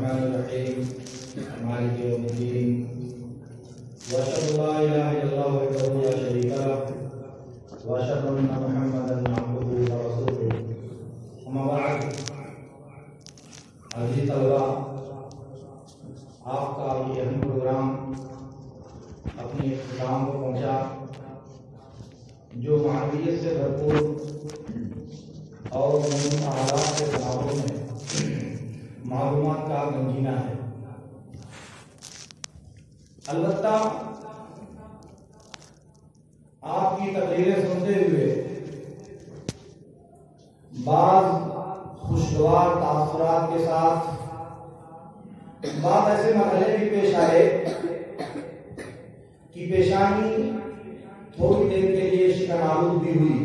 الرحمن الرحيم مالك يوم الدين وأشهد أن لا إله إلا الله وحده لا شريك له وأشهد أن محمدا عبده ورسوله أما بعد عزیز طلبہ آپ کا یہ اہم پروگرام اپنی اختتام کو پہنچا جو معنویت سے بھرپور اور حالات کے تناظر میں معلومات کا گنجینہ ہے۔ البتہ آپ کی تقریریں سنتے ہوئے بعض خوشگوار تاثرات کے ساتھ بعض ایسے مرحلے بھی پیش آئے کہ پیشانی تھوڑی دیر کے لیے شکن آلود بھی ہوئی۔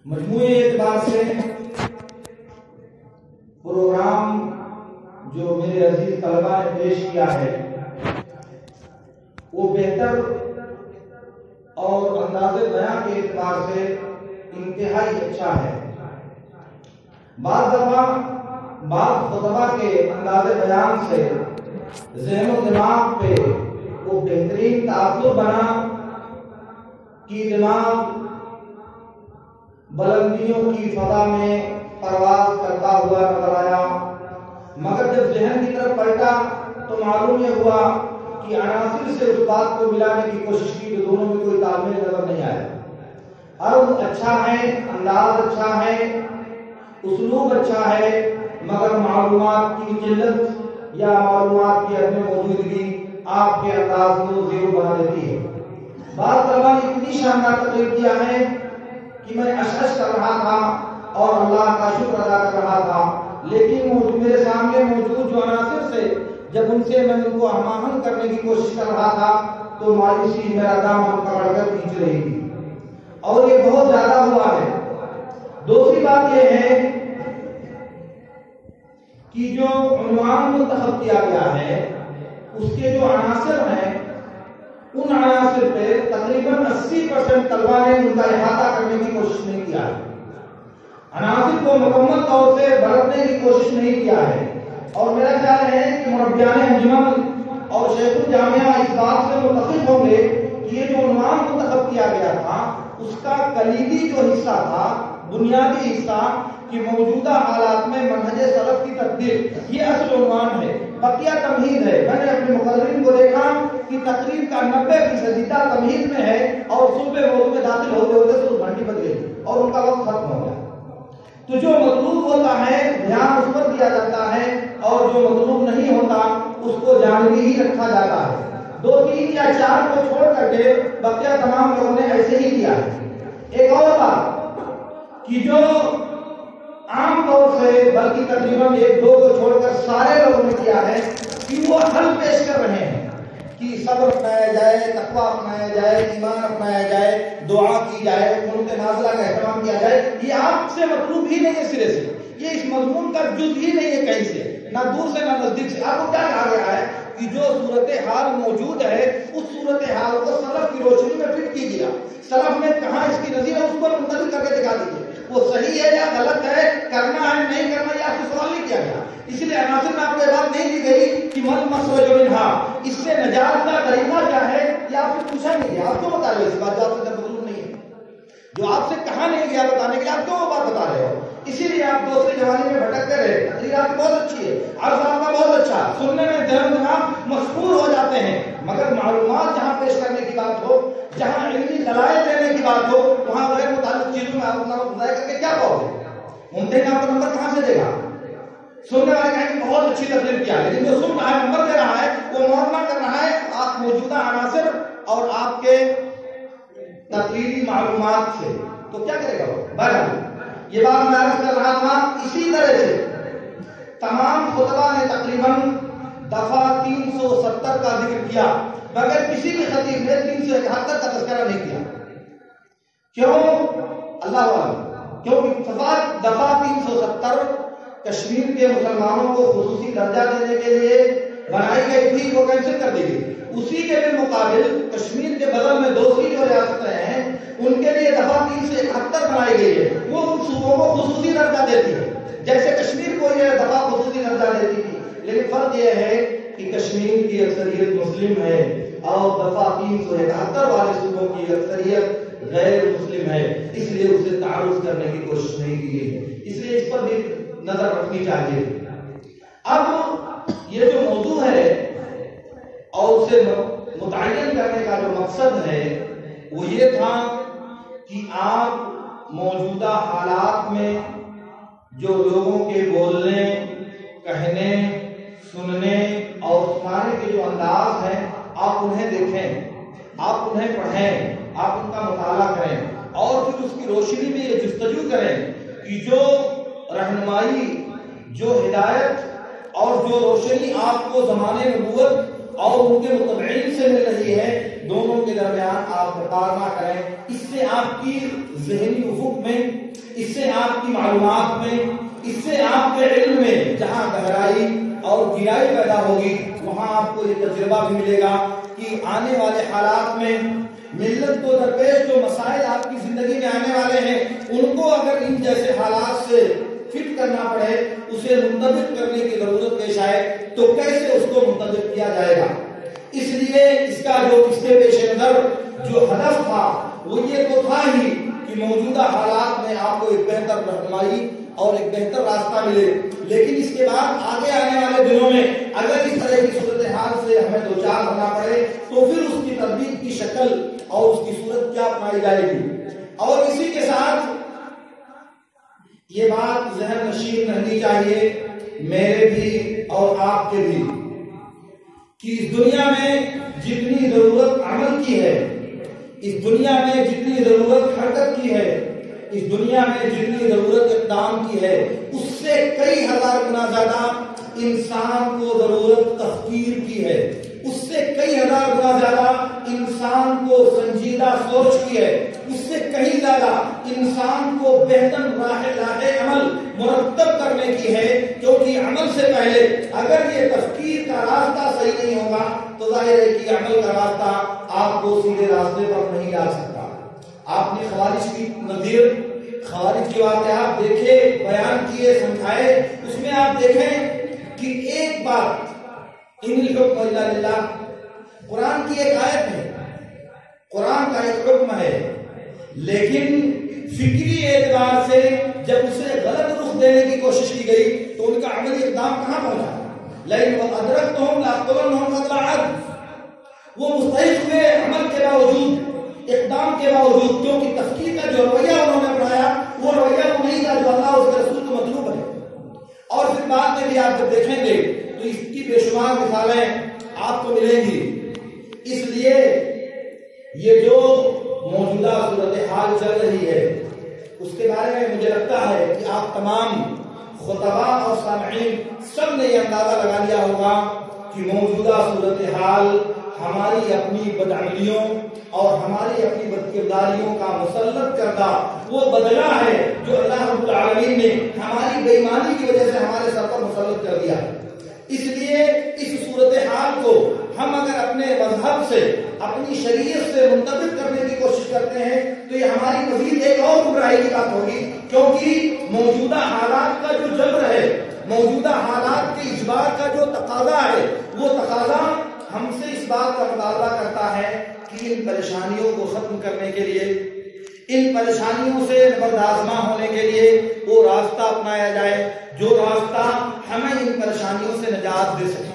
مجموعی اعتبار سے پروگرام جو میرے عزیز طلبہ نے پیش کیا ہے وہ بہتر اور انداز بیان کے اعتبار سے انتہائی اچھا ہے۔ بعض دفعہ بعض خطبہ کے انداز بیان سے ذہن و دماغ پہ وہ بہترین تاثر بنا کہ دماغ بلندیوں کی فضا میں پرواز کرتا ہوا نظر آیا، مگر جب ذہن کی طرف پلٹا تو معلوم یہ ہوا کہ عناصر سے اس بات کو ملانے کی کوشش کی تو دونوں میں کوئی تال میل نظر نہیں آیا۔ عرض اچھا ہے، انداز اچھا ہے، اسلوب اچھا ہے، مگر معلومات کی قلت یا معلومات کی عدم موجودگی آپ کے انداز کو زیرو بنا دیتی ہے۔ بعض طلبہ نے اتنی شاندار تقریر کیا ہے کہ میں اشعش کر رہا تھا اور اللہ کا شکر ادا کر رہا تھا، لیکن میرے سامنے موجود جو عناصر سے جب ان سے میں ان کو ہم آہنگ کرنے کی کوشش کر رہا تھا تو مایوسی میرا دامن پکڑ کر کھینچ رہی تھی، اور یہ بہت زیادہ ہوا ہے۔ دوسری بات یہ ہے کہ جو عنوان منتخب کیا گیا ہے اس کے جو عناصر ہیں ان عناصر پہ تقریباً 80% طلبہ نے ان کا احاطہ کرنے کی کوشش نہیں کیا ہے، عناصر کو مکمل طور سے برتنے کی کوشش نہیں کیا ہے، اور میرا خیال ہے کہ مربیان انجمن اور شیخ الجامعہ اس بات سے متفق ہوں گے کہ یہ جو عنوان منتخب کیا گیا تھا اس کا کلیدی جو حصہ تھا، بنیادی حصہ کہ موجودہ حالات میں منہج سلف کی تبدیل، یہ اصل عنوان ہے، بقیہ تمہید ہے۔ میں نے اپنے مقررین کو دیکھا کہ تقریر کا 90% حصہ تمہید میں ہے اور صبح موضوع میں داخل ہوتے ہوتے صرف گھنٹی بج گئی اور ان کا وقت ختم ہو گیا۔ تو جو مطلوب ہوتا ہے دھیان اس پر دیا جاتا ہے اور جو مطلوب نہیں ہوتا اس کو جانبی ہی رکھا جاتا ہے۔ 2 3 یا 4 کو چھوڑ کر کے بقیہ تمام لوگوں نے ایسے ہی کیا ہے۔ ایک اور بات کہ جو عام طور سے بلکہ تقریباً 1 2 کو چھوڑ کر سارے لوگوں نے کیا ہے کہ وہ حل پیش کر رہے ہیں کہ صبر اپنایا جائے، تقویٰ اپنایا جائے، ایمان اپنایا جائے، دعا کی جائے، قنوت نازلہ کا اہتمام کیا جائے۔ یہ آپ سے مطلوب ہی نہیں ہے سرے سے، یہ اس مضمون کا جز ہی نہیں ہے کہیں سے، نہ دور سے نہ نزدیک سے۔ آپ کو کیا کہا گیا ہے کہ جو صورتحال موجود ہے اس صورتحال کو سلف کی روشنی میں فٹ کیجیے، سلف نے کہاں اس کی نظیر ہے اس پر منتقل کر کے دکھا دیجیے، وہ صحیح ہے یا غلط ہے، کرنا ہے نہیں کرنا، یہ آپ سے سوال نہیں کیا گیا۔ اس لیے عناصر میں آپ کو یہ بات نہیں دی گئی کہ مل مسوج منہا، اس سے نجات کا طریقہ کیا ہے یہ آپ سے پوچھا نہیں گیا۔ آپ کیوں بتا رہے ہو اس بات جو آپ سے مطلوب نہیں ہے، جو آپ سے کہا نہیں گیا بتانے کے لیے، آپ کیوں وہ بات بتا رہے ہو؟ اسی لیے آپ دوسری جوانی میں بھٹکتے رہے۔ تقریر آپ کی بہت اچھی ہے، عرض آپ کا بہت اچھا، سننے میں ذہن و دماغ مشغول ہو جاتے ہیں، مگر معلومات جہاں پیش کرنے کی بات ہو، جہاں علمی دلائل دینے کی بات ہو، وہاں غیر متعلق چیزوں میں آپ اپنا وقت ضائع کر کے کیا کہو گے؟ ممتحن آپ کو نمبر کہاں سے دے گا؟ سننے والے کہیں کہ بہت اچھی تقریر کیا، لیکن جو سن رہا ہے نمبر دے رہا ہے وہ موازنہ کر رہا ہے آپ موجودہ عناصر اور آپ کے تقریری معلومات سے، تو کیا کرے گا وہ؟ بہرحال یہ بات میں عرض کر رہا تھا، اسی طرح سے تمام خطبہ نے تقریباً دفعہ 370 کا ذکر کیا، مگر کسی بھی خطیب نے 371 کا تذکرہ نہیں کیا۔ کیوں؟ اللہ عالم، کیونکہ دفعہ 370 کشمیر کے مسلمانوں کو خصوصی درجہ دینے کے لیے بنائی گئی تھی، وہ کینسل کر دی گئی۔ اسی کے بالمقابل کشمیر کے بدل میں دوسری جو ریاستیں ہیں ان کے لیے دفعہ 371 بنائی گئی ہے، وہ ان صوبوں کو خصوصی درجہ دیتی ہے۔ جیسے کشمیر کو یہ دفعہ خصوصی درجہ دیتی تھی، لیکن فرق یہ ہے کہ کشمیر کی اکثریت مسلم ہے اور دفعہ 371 والے صوبوں کی اکثریت غیر مسلم ہے، اس لیے اسے تعارف کرنے کی کوشش نہیں کی گئی ہے، اس لیے اس پر بھی نظر رکھنی چاہیے۔ اب یہ جو موضوع ہے اور اسے متعین کرنے کا جو مقصد ہے وہ یہ تھا کہ آپ موجودہ حالات میں جو لوگوں کے بولنے، کہنے، سننے اور سنانے کے جو انداز ہیں آپ انہیں دیکھیں، آپ انہیں پڑھیں، آپ ان کا مطالعہ کریں اور پھر اس کی روشنی میں یہ جستجو کریں کہ جو رہنمائی، جو ہدایت اور جو روشنی آپ کو زمانے نبوت اور ان کے متبعین سے مل رہی ہے، دونوں کے درمیان آپ مقارنہ کریں۔ اس سے آپ کی ذہنی افق میں، اس سے آپ کی معلومات میں، اس سے آپ کے علم میں جہاں گہرائی اور گہرائی پیدا ہوگی وہاں آپ کو یہ تجربہ بھی ملے گا کہ آنے والے حالات میں ملت کو درپیش جو مسائل آپ کی زندگی میں آنے والے ہیں ان کو اگر ان جیسے حالات سے فٹ کرنا پڑے، اسے منطبق کرنے کی ضرورت پیش آئے تو کیسے اس کو منطبق کیا جائے گا۔ اس لیے اس کا جو اس کے پیش نظر جو ہدف تھا وہ یہ تو تھا ہی کہ موجودہ حالات میں آپ کو ایک بہتر رہنمائی اور ایک بہتر راستہ ملے، لیکن اس کے بعد آگے آنے والے دنوں میں اگر اس طرح کی صورتحال سے ہمیں دوچار ہونا پڑے تو پھر اس کی تربیت کی شکل اور اس کی صورت کیا اپنائی جائے گی۔ اور اسی کے ساتھ یہ بات ذہن نشین رہنی چاہیے میرے بھی اور آپ کے بھی کہ اس دنیا میں جتنی ضرورت عمل کی ہے، اس دنیا میں جتنی ضرورت حرکت کی ہے، اس دنیا میں جتنی ضرورت اقدام کی ہے، اس سے کئی ہزار گنا زیادہ انسان کو ضرورت تفکیر کی ہے، اس سے کئی ہزار گنا زیادہ انسان کو سنجیدہ سوچ کی ہے، اس سے کہیں زیادہ انسان کو بہتر راہ عمل مرتب کرنے کی ہے، کیونکہ عمل سے پہلے اگر یہ تفکیر کا راستہ صحیح نہیں ہوگا تو ظاہر ہے کہ عمل کا راستہ آپ کو سیدھے راستے پر نہیں لا سکتا۔ آپ نے خوارج کی نظیر، خوارج کے واقعات دیکھے، بیان کیے، سمجھائے، اس میں آپ دیکھیں کہ ایک بات ان الحکم الا للہ قرآن کی ایک آیت ہے، قرآن کا ایک حکم ہے، لیکن فکری اعتبار سے جب اسے غلط رخ دینے کی کوشش کی گئی تو ان کا عملی اقدام کہاں پہنچا؟ لیکن وہ ادرکتہم لأقتلنہم قتل عدل، وہ مستحق ہوئے عمل کے باوجود، اقدام کے باوجود، کیونکہ تفکیر کا جو رویہ انہوں نے اپنایا وہ رویہ وہ نہیں تھا جو اللہ اس کے رسول کو مطلوب ہے۔ اور پھر بعد میں بھی آپ جب دیکھیں گے تو اس کی بے شمار مثالیں آپ کو ملیں گی۔ اس لیے یہ جو موجودہ صورتحال چل رہی ہے اس کے بارے میں مجھے لگتا ہے کہ آپ تمام خطباء اور سامعین سب نے یہ اندازہ لگا لیا ہوگا کہ موجودہ صورتحال ہماری اپنی بدعملیوں اور ہماری اپنی بدکرداریوں کا مسلط کردہ وہ بدلہ ہے جو اللہ رب العالمین نے ہماری بے ایمانی کی وجہ سے ہمارے سر پر مسلط کر دیا ہے۔ اس لیے اس صورتحال کو ہم اگر اپنے مذہب سے، اپنی شریعت سے منطبق کرنے کی کوشش کرتے ہیں تو یہ ہماری مزید ایک اور گمراہی کی بات ہوگی، کیونکہ موجودہ حالات کا جو جبر ہے، موجودہ حالات کے اجبار کا جو تقاضا ہے وہ تقاضا ہم سے اس بات کا مطالبہ کرتا ہے کہ ان پریشانیوں کو ختم کرنے کے لیے، ان پریشانیوں سے بردازمہ ہونے کے لیے وہ راستہ اپنایا جائے جو راستہ ہمیں ان پریشانیوں سے نجات دے سکے۔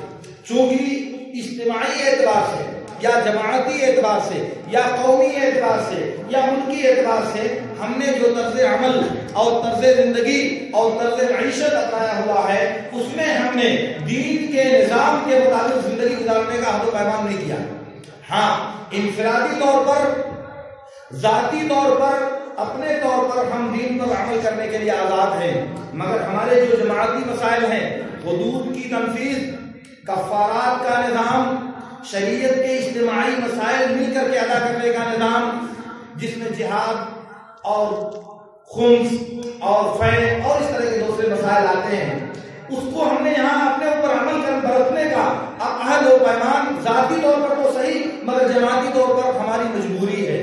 چونکہ اجتماعی اعتبار سے یا جماعتی اعتبار سے یا قومی اعتبار سے یا ملکی اعتبار سے ہم نے جو طرز عمل اور طرز زندگی اور طرز معیشت اپنایا ہوا ہے اس میں ہم نے دین کے نظام کے مطابق زندگی گزارنے کا حد و پیمان نہیں کیا۔ ہاں، انفرادی طور پر، ذاتی طور پر، اپنے طور پر ہم دین پر عمل کرنے کے لیے آزاد ہیں، مگر ہمارے جو جماعتی مسائل ہیں، حدود کی تنفیذ، کفارات کا نظام، شریعت کے اجتماعی مسائل مل کر کے ادا کرنے کا نظام، جس میں جہاد اور خمس اور فے اور اس طرح کے دوسرے مسائل آتے ہیں، اس کو ہم نے یہاں اپنے اوپر عمل کر برتنے کا عہد و پیمان ذاتی طور پر تو صحیح مگر جماعتی طور پر ہماری مجبوری ہے،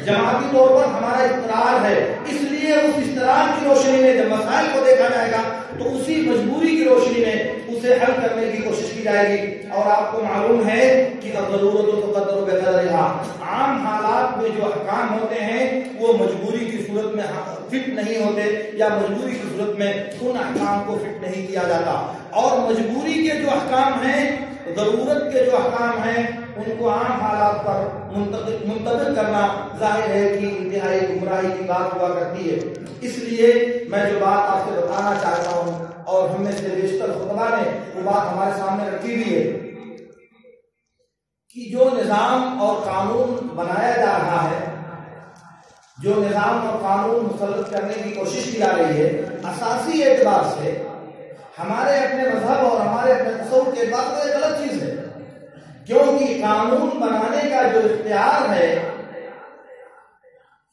جماعتی طور پر ہمارا اضطرار ہے۔ اس لیے اس اضطرار کی روشنی میں جب مسائل کو دیکھا جائے گا تو اسی مجبوری کی روشنی میں اسے حل کرنے کی کوشش کی جائے گی. اور آپ کو معلوم ہے کہ الضرورت تقدر بقدرها، عام حالات میں جو احکام ہوتے ہیں وہ مجبوری کی صورت میں فٹ نہیں ہوتے، یا مجبوری کی صورت میں ان احکام کو فٹ نہیں کیا جاتا. اور مجبوری کے جو احکام ہیں، ضرورت کے جو احکام ہیں، ان کو عام حالات پر منتقل کرنا ظاہر ہے کہ انتہائی گمراہی کی بات ہوا کرتی ہے. اس لیے میں جو بات آپ سے بتانا چاہتا ہوں، اور ہم میں سے بیشتر خطبہ نے وہ بات ہمارے سامنے رکھی ہوئی ہے کہ جو نظام اور قانون بنایا جا رہا ہے، جو نظام اور قانون مسلط کرنے کی کوشش کی جا رہی ہے، اساسی اعتبار سے ہمارے اپنے مذہب اور ہمارے اپنے تصور کے اعتبار سے غلط چیز ہے. کیونکہ قانون بنانے کا جو اختیار ہے،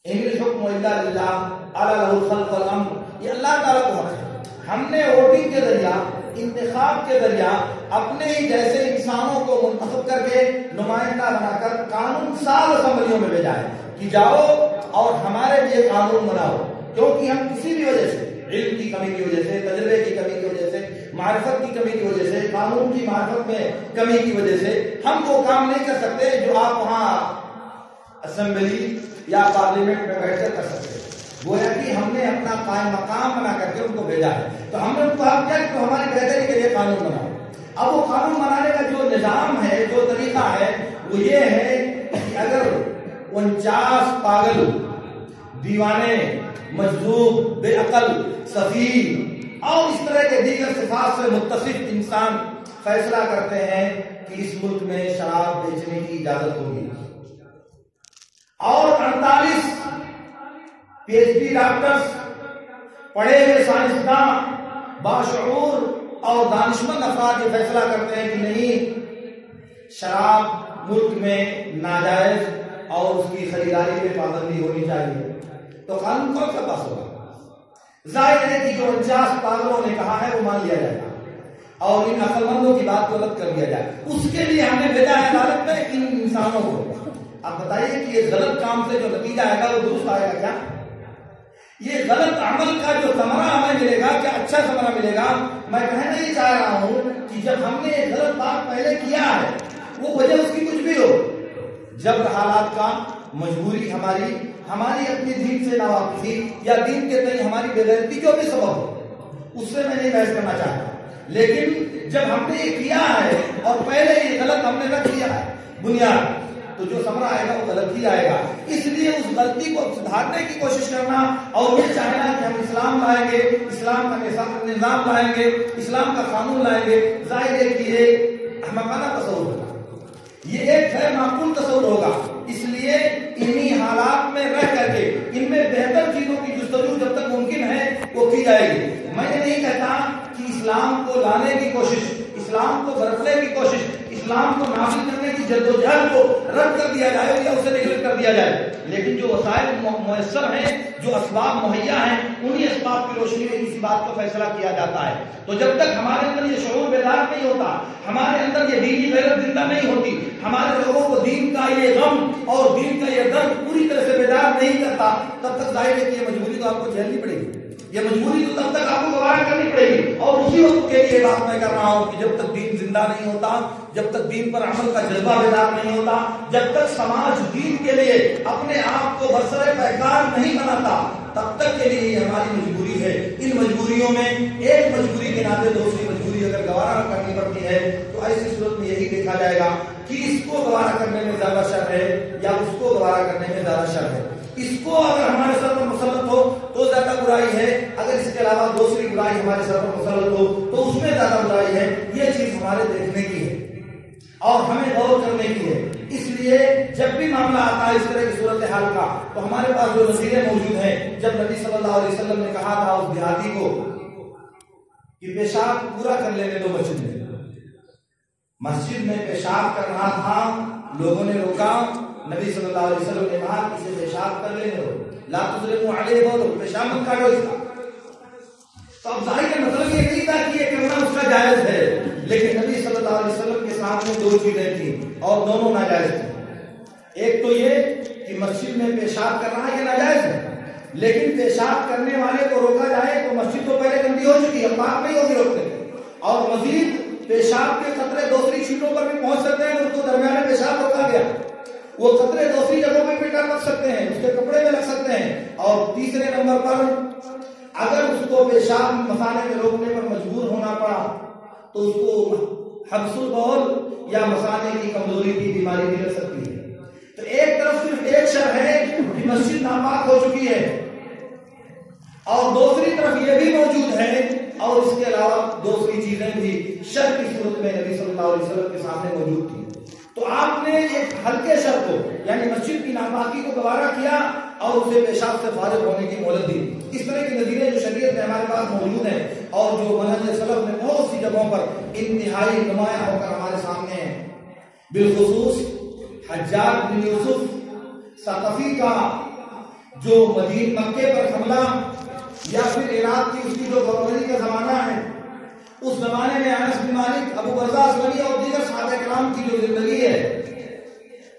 ان الحکم الا للہ اعلی له الخلق والامر، یہ اللہ تعالیٰ کو ہے. ہم نے ووٹنگ کے ذریعہ، انتخاب کے ذریعہ اپنے ہی جیسے انسانوں کو منتخب کر کے نمائندہ بنا کر قانون ساز اسمبلیوں میں بھیجا ہے کہ جاؤ اور ہمارے لیے قانون بناؤ. کیونکہ ہم کسی بھی وجہ سے، علم کی کمی کی وجہ سے، تجربے کی کمی کی وجہ سے، معرفت کی کمی کی وجہ سے، قانون کی معرفت میں کمی کی وجہ سے ہم وہ کام نہیں کر سکتے جو آپ وہاں اسمبلی یا پارلیمنٹ میں بیٹھ کر سکتے. گویا کہ ہم نے اپنا قائم مقام بنا کر کے ان کو بھیجا ہے، تو ہم نے ان کو کہا کہ ہماری بہتری کے لیے قانون بناؤ. اب وہ قانون بنانے کا جو نظام ہے، جو طریقہ ہے، وہ یہ ہے کہ اگر 49 پاگل، دیوانے، مجذوب، بے عقل، سفیہ اور اس طرح کے دیگر صفات سے متصف انسان فیصلہ کرتے ہیں کہ اس ملک میں شراب بیچنے کی اجازت ہوگی، اور 48 پی ایچ ڈی ڈاکٹرز، پڑھے ہوئے سائنسداں، باشعور اور دانشمند افراد یہ فیصلہ کرتے ہیں کہ نہیں، شراب ملک میں ناجائز اور اس کی خریداری میں پابندی ہونی چاہیے، تو قانون کون سا پاس ہوگا؟ ظاہر ہے کہ جو 49 پاگلوں نے کہا ہے وہ مان لیا جائے گا اور ان عقل مندوں کی بات کو رد کر دیا جائے. اس کے لیے ہم نے بھیجا ہے عدالت میں ان انسانوں کو. اب بتائیے کہ یہ غلط کام سے جو نتیجہ آئے گا وہ درست آئے گا کیا؟ یہ غلط عمل کا جو ثمرہ ہمیں ملے گا کیا اچھا ثمرہ ملے گا؟ میں کہنا یہ چاہ رہا ہوں کہ جب ہم نے غلط بات پہلے کیا ہے، وہ وجہ اس کی کچھ بھی ہو، جب حالات کا، مجبوری ہماری اپنی دین سے ناواقفی یا دین کے تئیں ہماری بے غیرتی جو بھی سبب ہو، اس سے میں نہیں بحث کرنا چاہتا. لیکن جب ہم نے یہ کیا ہے اور پہلے یہ غلط ہم نے رکھ لیا ہے بنیاد، تو جو ثمرہ آئے گا وہ غلط ہی آئے گا. اس لیے اس غلطی کو سدھارنے کی کوشش کرنا اور یہ چاہنا کہ ہم اسلام لائیں گے، اسلام کا نظام لائیں گے، اسلام کا قانون لائیں گے، ظاہر ہے کہ یہ احمقانہ تصور ہوگا، یہ ایک غیر معقول تصور ہوگا. اس لیے انہی حالات میں رہ کر کے ان میں بہتر چیزوں کی جستجو جب تک ممکن ہے وہ کی جائے گی. میں یہ نہیں کہتا کہ اسلام کو لانے کی کوشش، اسلام کو برتنے کی کوشش، اسلام کو نافذ کرنے کی جدوجہد کو رد کر دیا جائے یا اسے نگلٹ کر دیا جائے، لیکن جو وسائل میسر ہیں، جو اسباب مہیا ہیں، انہی اسباب کی روشنی میں کسی بات کو فیصلہ کیا جاتا ہے. تو جب تک ہمارے اندر یہ شعور بیدار نہیں ہوتا، ہمارے اندر یہ دینی غیرت زندہ نہیں ہوتی، ہمارے لوگوں کو دین کا یہ غم اور دین کا یہ درد پوری طرح سے بیدار نہیں کرتا، تب تک ظاہر ہے کہ یہ مجبوری تو آپ کو جھیلنی پڑے گی، یہ مجبوری تو تب تک آپ کو گوارا کرنی پڑے گی. اور اسی وقت کے لیے بات میں کر رہا ہوں کہ جب تک دین زندہ نہیں ہوتا، جب تک دین پر عمل کا جذبہ بیدار نہیں ہوتا، جب تک سماج دین کے لیے اپنے آپ کو برسر پیکار نہیں بناتا، تب تک کے لیے یہ ہماری مجبوری ہے. ان مجبوریوں میں ایک مجبوری کے ناطے دوسری مجبوری اگر گوارا کرنی پڑتی ہے تو ایسی صورت میں یہی دیکھا جائے گا کہ اس کو گوارا کرنے میں زیادہ شر ہے یا اس کو گوارا کرنے میں زیادہ شر ہے. اس کو اگر ہمارے سر پر مسلط ہو تو زیادہ برائی ہے، اگر اس کے علاوہ دوسری برائی ہمارے سر پر مسلط ہو تو اس میں زیادہ برائی ہے. یہ چیز ہمارے دیکھنے کی ہے اور ہمیں غور کرنے کی ہے. اس لیے جب بھی معاملہ آتا ہے اس طرح کی صورتحال کا تو ہمارے پاس جو نظیریں موجود ہیں، جب نبی صلی اللہ علیہ وسلم نے کہا تھا اس دیہاتی کو کہ پیشاب پورا کر لینے دو مسجد میں پیشاب کر رہا تھا، لوگوں نے روکا، نبی صلی اللہ علیہ وسلم نے کہا کہ اسے پیشاب کر لینے دو، لا تظلموا علیہ، بولو پیشاب مت کاٹو اس کا. تو اب ظاہر کا مطلب یہ نہیں تھا کہ یہ کرنا اس کا جائز ہے، لیکن نبی صلی اللہ علیہ وسلم کے سامنے دو چیزیں تھیں اور دونوں ناجائز تھیں. ایک تو یہ کہ مسجد میں پیشاب کرنا یہ ناجائز ہے، لیکن پیشاب کرنے والے کو روکا جائے تو مسجد تو پہلے گندی ہو چکی ہے، پاک نہیں ہوگی روکنے کی، اور مزید پیشاب کے قطرے دوسری چیزوں پر بھی پہنچ سکتے ہیں، اس کو درمیان میں پیشاب روکا گیا، وہ قطرے دوسری جگہوں میں بھی لگ سکتے ہیں، اس کے کپڑے میں لگ سکتے ہیں، اور تیسرے نمبر پر اگر اس کو پیشاب مثانے میں روکنے پر مجبور ہونا پڑا تو اس کو حبس البول یا مثانے کی کمزوری کی بیماری بھی لگ سکتی ہے۔ تو ایک طرف صرف ایک شر ہے کہ مسجد ناپاک ہو چکی ہے، اور دوسری طرف یہ بھی موجود ہے، اور اس کے علاوہ دوسری چیزیں بھی شر کی صورت میں نبی صلی اللہ علیہ وسلم کے سامنے موجود تھی۔ تو آپ نے ایک ہلکے شر کو یعنی مسجد کی ناپاکی کو گوارا کیا اور اسے پیشاب سے فارغ ہونے کی مہلت دی۔ اس طرح کے نظیریں جو شریعت میں ہمارے پاس موجود ہیں اور جو منہج سلف میں بہت سی جگہوں پر انتہائی نمایاں ہو کر ہمارے سامنے ہیں، بالخصوص حجاج بن یوسف ثقفی کا جو مکے پر حملہ یا پھر عراق کی اس کی جو گورنری کا زمانہ ہے، اس زمانے میں انس بن مالک، ابو برزہ اسلمی اور دیگر صحابہ کرام کی جو زندگی ہے،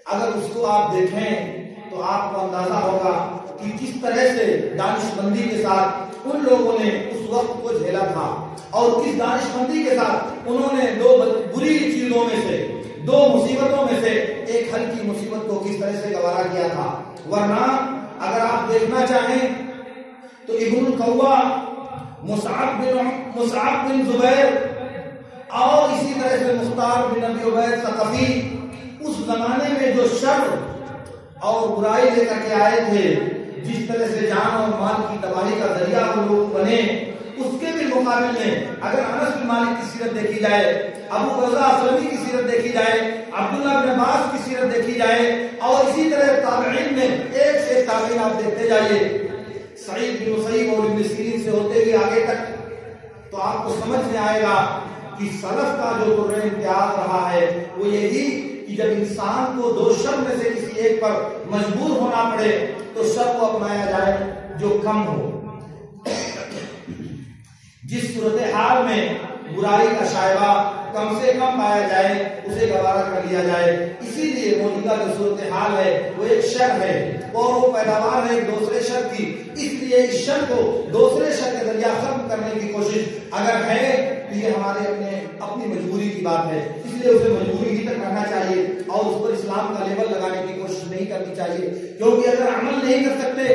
اگر اس کو آپ دیکھیں تو آپ کو اندازہ ہوگا کہ کس طرح سے دانش مندی کے ساتھ ان لوگوں نے اس وقت کو جھیلا تھا، اور کس دانش مندی کے ساتھ انہوں نے دو بری چیزوں میں سے، دو مصیبتوں میں سے ایک ہلکی مصیبت کو کس طرح سے گوارا کیا تھا۔ ورنہ اگر آپ دیکھنا چاہیں تو ابن القوا، مصعب بن زبیر اور اسی طرح سے مختار بن ابی عبید ثقفی اس زمانے میں جو شر اور برائی لے کر کے آئے تھے، جس طرح سے جان اور مال کی تباہی کا ذریعہ وہ لوگ بنے، اس کے بھی مقابل میں اگر انس بن مالک کی سیرت دیکھی جائے، ابو برزہ اسلمی کی سیرت دیکھی جائے، عبداللہ بن عباس کی سیرت دیکھی جائے، اور اسی طرح تابعین میں ایک سے ایک تابعین آپ دیکھتے جائیے، سعید بن مسیب اور ابن سیرین سے ہوتے ہوئے آگے تک، تو آپ کو سمجھ میں آئے گا کہ سلف کا جو در امتیاز رہا ہے وہ یہی کہ جب انسان کو دو شر میں سے کسی ایک پر مجبور ہونا پڑے تو شر کو اپنایا جائے جو کم ہو۔ جس صورتحال میں برائی کا شائبہ کم سے کم پایا جائے اسے گوارا کر لیا جائے۔ اسی لیے موجودہ جو صورتحال ہے وہ ایک شر ہے اور وہ پیداوار ہے ایک دوسرے شر کی، اس لیے اس شر کو دوسرے شر کے ذریعہ ختم کرنے کی کوشش اگر ہے تو یہ ہمارے اپنی مجبوری کی بات ہے، اس لیے اسے مجبوری ہی تک کرنا چاہیے اور اس پر اسلام کا لیبل لگانے کی کوشش نہیں کرنی چاہیے، کیونکہ اگر عمل نہیں کر سکتے،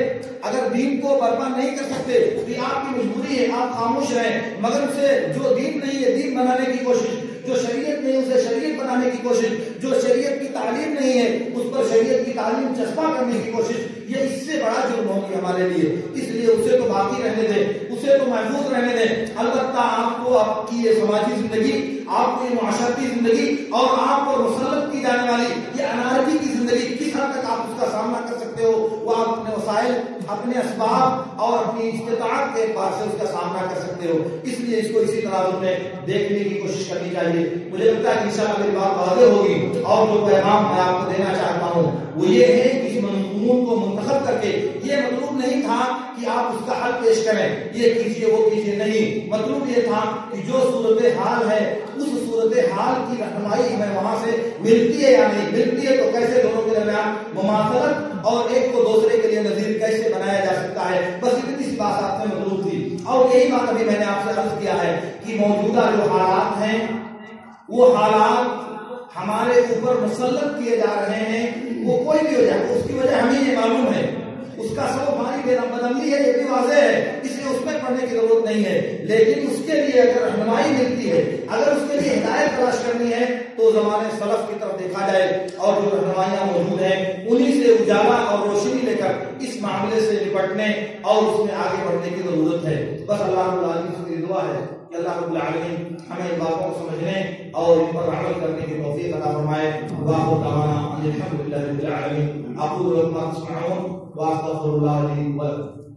اگر دین کو برپا نہیں کر سکتے تو یہ آپ کی مجبوری ہے، آپ خاموش رہیں، مگر اسے جو دین نہیں ہے دین بنانے کی کوشش، جو شریعت نہیں اسے شریعت بنانے کی کوشش، جو شریعت کی تعلیم نہیں ہے اس پر شریعت کی تعلیم چسپاں کرنے کی کوشش، یہ اس سے بڑا جرم ہوگی ہمارے لیے۔ اس لیے اسے تو باقی رہنے دیں، اسے تو محفوظ رہنے دیں۔ البتہ آپ کو آپ کی یہ سماجی زندگی، آپ کی یہ معاشرتی زندگی اور آپ پر مسلط کی جانے والی یہ انارکی کی زندگی کس حد تک آپ اس کا سامنا کر سکتے ہو، وہ آپ اپنے وسائل، اپنے اسباب اور اپنی استطاعت کے اعتبار سے اس کا سامنا کر سکتے ہو۔ اس لیے اس کو اسی طرح میں دیکھنے کی کوشش کرنی چاہیے۔ مجھے لگتا ہے کہ انشاءاللہ میری بات واضح ہوگی، اور جو پیغام میں آپ کو دینا چاہتا ہوں وہ یہ ہے کہ اس مضمون کو منتخب کر کے یہ مطلوب نہیں تھا کہ آپ اس کا حل پیش کریں، یہ کیجیے وہ کیجیے، نہیں، مطلوب یہ تھا کہ جو صورتحال ہے اس صورتحال کی رہنمائی ہمیں وہاں سے ملتی ہے یا نہیں ملتی ہے، تو کیسے دونوں کے درمیان مماثلت اور ایک کو دوسرے کے لیے نظیر کیسے بنایا جا سکتا ہے، بس اتنی سی بات آپ سے مطلوب تھی۔ اور یہی بات ابھی میں نے آپ سے عرض کیا ہے کہ موجودہ جو حالات ہیں وہ حالات ہمارے اوپر مسلط کیے جا رہے ہیں، وہ کوئی بھی ہو جائے، اس کی وجہ ہمیں یہ معلوم ہے، اس کا سبب ہماری بے بدعملی ہے، یہ بھی واضح ہے، اس لیے اس میں پڑھنے کی ضرورت نہیں ہے، لیکن اس کے لیے اگر رہنمائی ملتی ہے، اگر اس کے لیے ہدایت تلاش کرنی ہے تو زمانے سلف کی طرف دیکھا جائے اور جو رہنمائیاں موجود ہیں انہی سے اجالا اور روشنی لے کر اس معاملے سے نپٹنے اور اس میں آگے بڑھنے کی ضرورت ہے۔ بس اللہ رب العالمین سے میری دعا ہے کہ اللہ رب العالمین ہمیں ان باتوں کو سمجھنے اور ان پر عمل کرنے کی توفیق عطا فرمائے۔ واخر دعوانا الحمد للہ رب العالمین۔ اقول ما تسمعون واستغفر الله لي ولكم۔